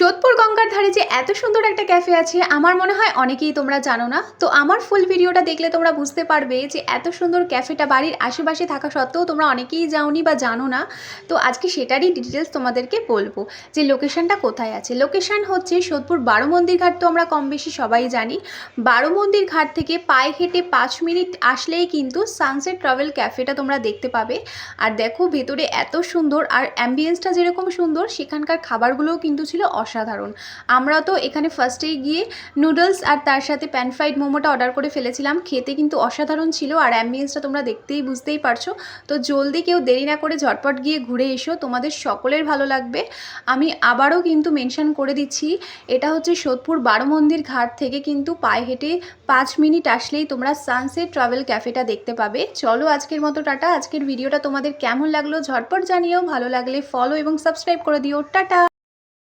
সোদপুর গঙ্গার ধারে যে এত সুন্দর একটা ক্যাফে আছে আমার মনে হয় অনেকেই তোমরা জানো না। তো আমার ফুল ভিডিওটা দেখলে তোমরা বুঝতে পারবে যে এত সুন্দর ক্যাফেটা বাড়ির আশেপাশে থাকা সত্ত্বেও তোমরা অনেকেই যাওনি বা জানো না। তো আজকে সেটারই ডিটেলস তোমাদেরকে বলবো যে লোকেশনটা কোথায় আছে। লোকেশন হচ্ছে সোদপুর বারো মন্দির ঘাট, তো আমরা কম বেশি সবাই জানি। বারো মন্দির ঘাট থেকে পায়ে হেঁটে 5 মিনিট আসলেই কিন্তু সানসেট ট্রাভেল ক্যাফেটা তোমরা দেখতে পাবে। আর দেখো ভেতরে এত সুন্দর, আর অ্যাম্বিয়েন্সটা যেরকম সুন্দর সেখানকার খাবারগুলোও কিন্তু ছিল অসাধারণ। আমরা তো এখানে ফার্স্টেই গিয়ে নুডলস আর তার সাথে প্যান ফ্রাইড মোমোটা অর্ডার করে ফেলেছিলাম। খেতে কিন্তু অসাধারণ ছিল, আর অ্যাম্বিয়েন্সটা তোমরা দেখতেই বুঝতেই পারছো। তো জলদি কেউ দেরি না করে ঝটপট গিয়ে ঘুরে এসো, তোমাদের সকলের ভালো লাগবে। আমি আবারও কিন্তু মেনশন করে দিচ্ছি, এটা হচ্ছে সোদপুর বারো মন্দির ঘাট থেকে কিন্তু পায়ে হেঁটে 5 মিনিট আসলেই তোমরা সানসেট ট্রাভেল ক্যাফেটা দেখতে পাবে। চলো আজকের মতো টাটা। আজকের ভিডিওটা তোমাদের কেমন লাগলো ঝটপট জানিও, ভালো লাগলে ফলো এবং সাবস্ক্রাইব করে দিও। টাটা।